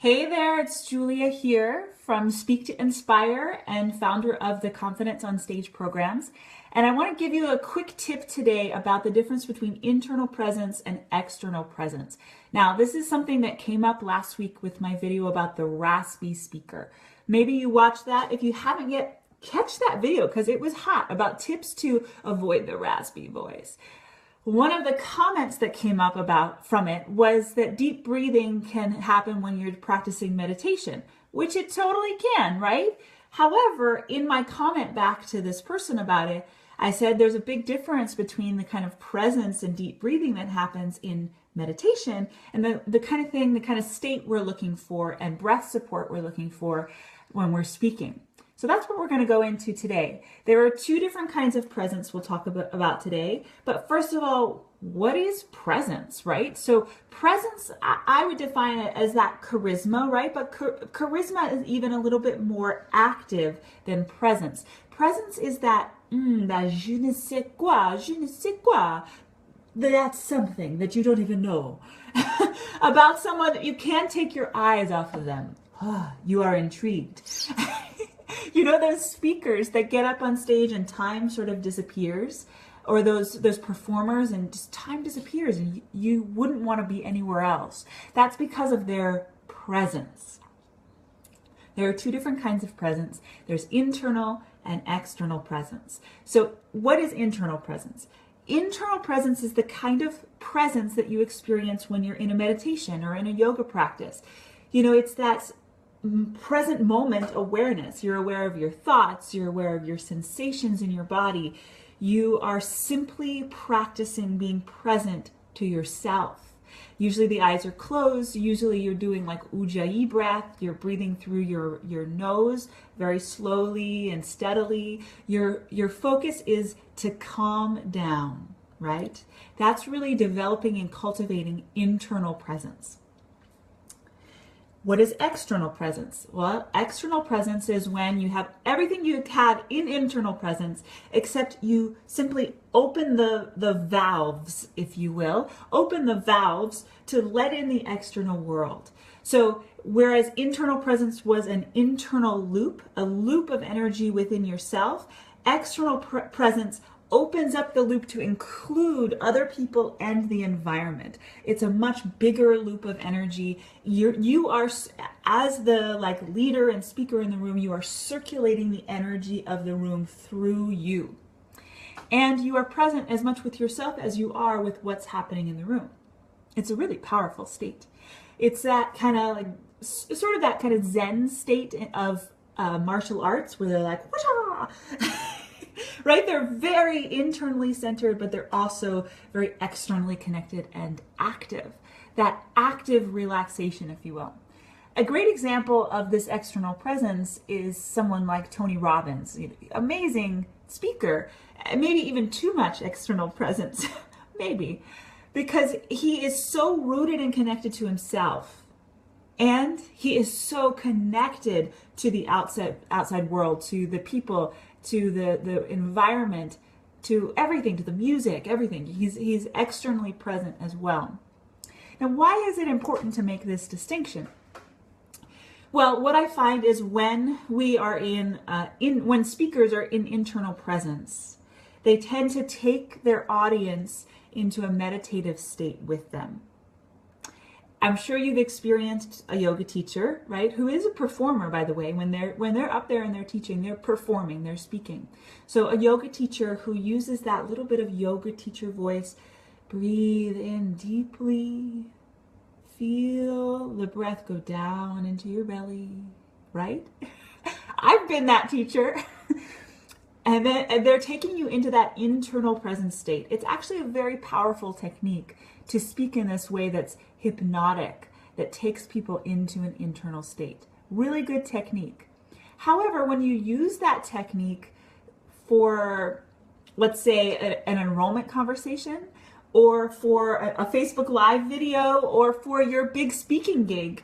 Hey there, it's Julia here from Speak to Inspire and founder of the Confidence on Stage programs. And I want to give you a quick tip today about the difference between internal presence and external presence. Now, this is something that came up last week with my video about the raspy speaker. Maybe you watched that. If you haven't yet, catch that video because it was hot about tips to avoid the raspy voice. One of the comments that came up from it was that deep breathing can happen when you're practicing meditation, which it totally can, right? However, in my comment back to this person about it, I said there's a big difference between the kind of presence and deep breathing that happens in meditation and the kind of thing, the kind of state we're looking for and breath support we're looking for when we're speaking. So that's what we're going to go into today. There are two different kinds of presence we'll talk about today. But first of all, what is presence, right? So presence, I would define it as that charisma, right? But charisma is even a little bit more active than presence. Presence is that je ne sais quoi. That's something that you don't even know. About someone that you can't take your eyes off of them. You are intrigued. You know those speakers that get up on stage and time sort of disappears, or those performers and just time disappears and you wouldn't want to be anywhere else. That's because of their presence. There are two different kinds of presence. There's internal and external presence. So what is internal presence? Internal presence is the kind of presence that you experience when you're in a meditation or in a yoga practice. You know, it's that present moment awareness. You're aware of your thoughts, you're aware of your sensations in your body. You are simply practicing being present to yourself. Usually the eyes are closed. Usually you're doing like ujjayi breath. You're breathing through your nose very slowly and steadily. Your focus is to calm down, right? That's really developing and cultivating internal presence. What is external presence? Well, external presence is when you have everything you had in internal presence, except you simply open the valves, if you will, open the valves to let in the external world. So whereas internal presence was an internal loop, a loop of energy within yourself, external presence opens up the loop to include other people and the environment. It's a much bigger loop of energy. You are, as the leader and speaker in the room, you are circulating the energy of the room through you. And you are present as much with yourself as you are with what's happening in the room. It's a really powerful state. It's that kind of sort of that kind of Zen state of martial arts where they're like, wah! Right? They're very internally centered, but they're also very externally connected and active. That active relaxation, if you will. A great example of this external presence is someone like Tony Robbins, amazing speaker, maybe even too much external presence, maybe, because he is so rooted and connected to himself. And he is so connected to the outside world, to the people, to the environment, to everything, to the music, everything. He's externally present as well. Now, why is it important to make this distinction? Well, what I find is when we are when speakers are in internal presence, they tend to take their audience into a meditative state with them. I'm sure you've experienced a yoga teacher, right, who is a performer, by the way. When they're up there and they're teaching, they're performing, they're speaking. So a yoga teacher who uses that little bit of yoga teacher voice, breathe in deeply, feel the breath go down into your belly, right? I've been that teacher. And they're taking you into that internal presence state. It's actually a very powerful technique to speak in this way that's hypnotic, that takes people into an internal state. Really good technique. However, when you use that technique for, let's say, an enrollment conversation, or for a Facebook Live video, or for your big speaking gig,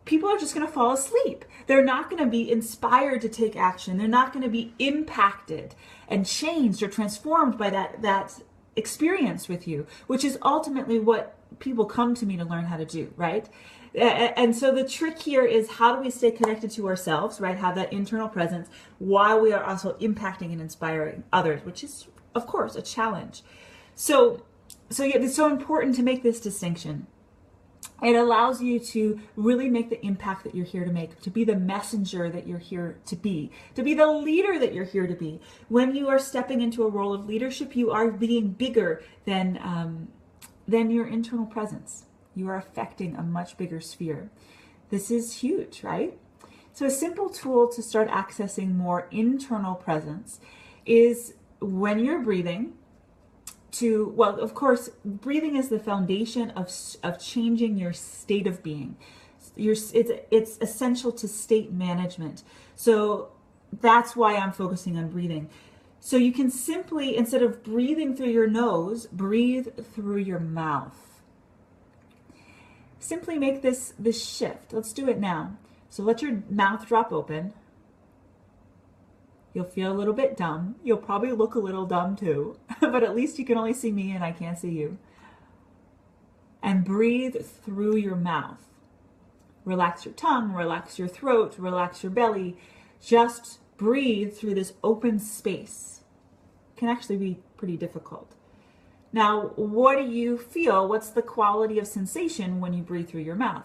people are just going to fall asleep. They're not going to be inspired to take action. They're not going to be impacted and changed or transformed by that experience with you, which is ultimately what people come to me to learn how to do, right? And so the trick here is, how do we stay connected to ourselves, right? Have that internal presence while we are also impacting and inspiring others, which is, of course, a challenge. So yeah, it's so important to make this distinction. It allows you to really make the impact that you're here to make, to be the messenger that you're here to be the leader that you're here to be. When you are stepping into a role of leadership, you are being bigger than your internal presence. You are affecting a much bigger sphere. This is huge, right? So a simple tool to start accessing more internal presence is, when you're breathing, well, of course, breathing is the foundation of changing your state of being. It's essential to state management. So that's why I'm focusing on breathing. So you can simply, instead of breathing through your nose, breathe through your mouth. Simply make this shift. Let's do it now. So let your mouth drop open. You'll feel a little bit dumb. You'll probably look a little dumb too, but at least you can only see me and I can't see you. And breathe through your mouth. Relax your tongue, relax your throat, relax your belly. Just breathe through this open space. It can actually be pretty difficult. Now, what do you feel? What's the quality of sensation when you breathe through your mouth?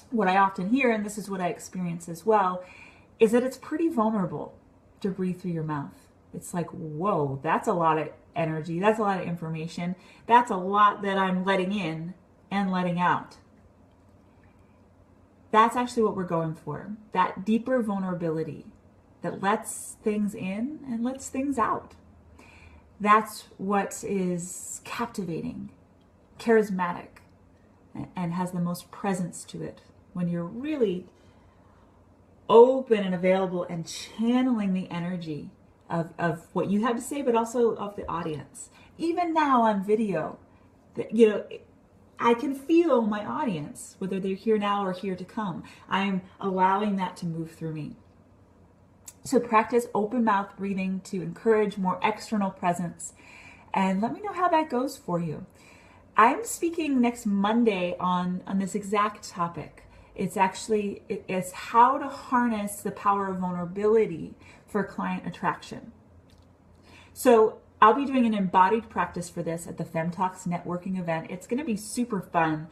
What I often hear, and this is what I experience as well, is that it's pretty vulnerable to breathe through your mouth. It's like, whoa, that's a lot of energy. That's a lot of information. That's a lot that I'm letting in and letting out. That's actually what we're going for. That deeper vulnerability that lets things in and lets things out. That's what is captivating, charismatic, and has the most presence to it. When you're really open and available and channeling the energy of what you have to say, but also of the audience. Even now on video, I can feel my audience, whether they're here now or here to come. I'm allowing that to move through me. So practice open mouth breathing to encourage more external presence. And let me know how that goes for you. I'm speaking next Monday on this exact topic. It's how to harness the power of vulnerability for client attraction. So I'll be doing an embodied practice for this at the FemTalks networking event. It's going to be super fun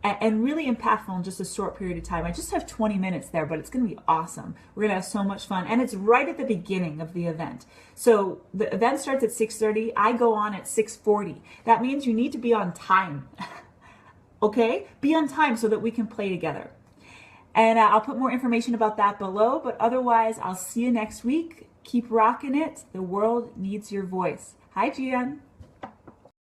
and really impactful in just a short period of time. I just have 20 minutes there, but it's going to be awesome. We're going to have so much fun. And it's right at the beginning of the event. So the event starts at 6:30. I go on at 6:40. That means you need to be on time. Okay? Be on time so that we can play together. And I'll put more information about that below, but otherwise, I'll see you next week. Keep rocking it. The world needs your voice. Hi, Gian.